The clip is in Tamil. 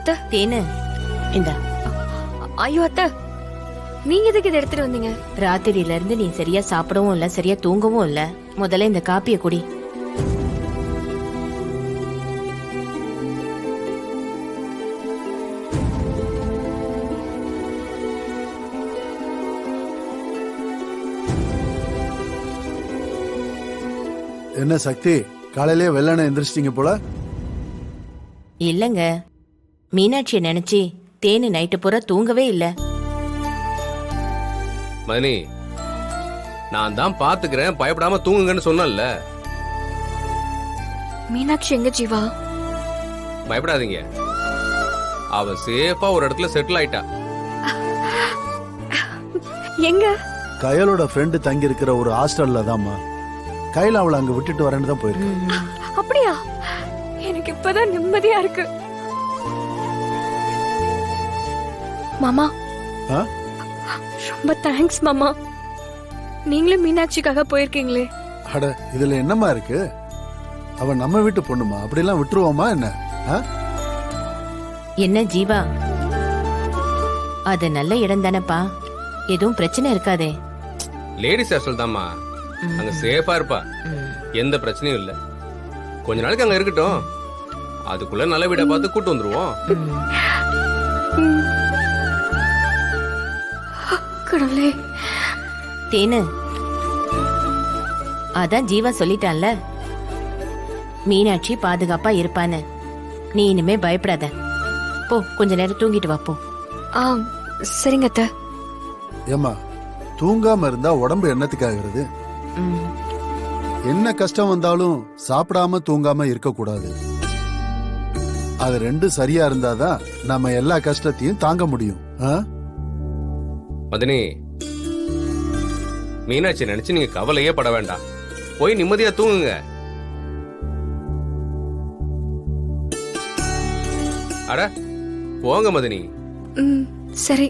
அத்தை. தேனு இந்தா. ஐயோ அத்தை, நீங்க எதுக்கு இதை எடுத்துட்டு வந்தீங்க? ராத்திரியில இருந்து நீ சரியா சாப்பிடவும் இல்ல, சரியா தூங்கவும் இல்ல. முதல்ல இந்த காப்பிய குடி. என்ன சக்தி, காலையிலேயே வெள்ளன எந்திரிச்சிட்டீங்க போல. இல்லங்க, மீனாட்சிய நினைச்சு தேனு நைட்டு பூரா தூங்கவே இல்ல. மணி, நான் தான் பாத்துக்கிறேன், பயப்படாம தூங்குங்கன்னு சொன்னல. மீனாட்சி எங்க ஜீவா? பயப்படாதீங்க, அவ சேஃபா ஒரு இடத்துல செட்டில் ஆயிட்டா. எங்க? கயலோட ஃப்ரெண்டு தங்கி இருக்கிற ஒரு ஹாஸ்டல்ல தான்மா. கையில அவளை அங்க விட்டுட்டு வரேன்னு தான் போயிருக்கு. அப்படியா? எனக்கு இப்பதான் நிம்மதியா இருக்கு. மாமா, ஆ? ரொம்ப தேங்க்ஸ் மாமா. நீங்களும் மீனாட்சிக்காக போயிருக்கீங்களே. அட, இதுல என்னமா இருக்கு? அவ நம்ம வீட்டு பொண்ணுமா, அப்படிலாம் விட்டுருவோமா என்ன? என்ன ஜீவா, அது நல்ல இடம் தானப்பா, எதுவும் பிரச்சனை இருக்காதே. லேடிஸ் ஹாஸ்டல் தாம்மா, அங்க சேஃபா இருப்பா, எந்த பிரச்சனையும் இல்ல. கொஞ்ச நாளைக்கு அங்க இருக்கட்டும், அதுக்குள்ள நல்ல வீட பார்த்து கூட்டு வந்துருவோம். கடவுளே. தேனு, அதான் ஜீவா சொல்லிட்டான்ல, மீனாட்சி பாதுகாப்பா இருப்பான்னு. நீ இனிமே பயப்படாத. போ, கொஞ்ச நேரம் தூங்கிட்டு வா போ. சரிங்க அத்தை. ஏமா, தூங்காம இருந்தா உடம்பு என்னத்துக்காகிறது? என்ன கஷ்டம் வந்தாலும் சாப்பிடாம தூங்காம இருக்க கூடாது. அது ரெண்டும் சரியா இருந்தாதான் நம்ம எல்லா கஷ்டத்தையும் தாங்க முடியும். மதனி, மீனாட்சி நினைச்சு நீங்க கவலையே பட வேண்டாம், போய் நிம்மதியா தூங்குங்க. அட போங்க மதனி. சரி.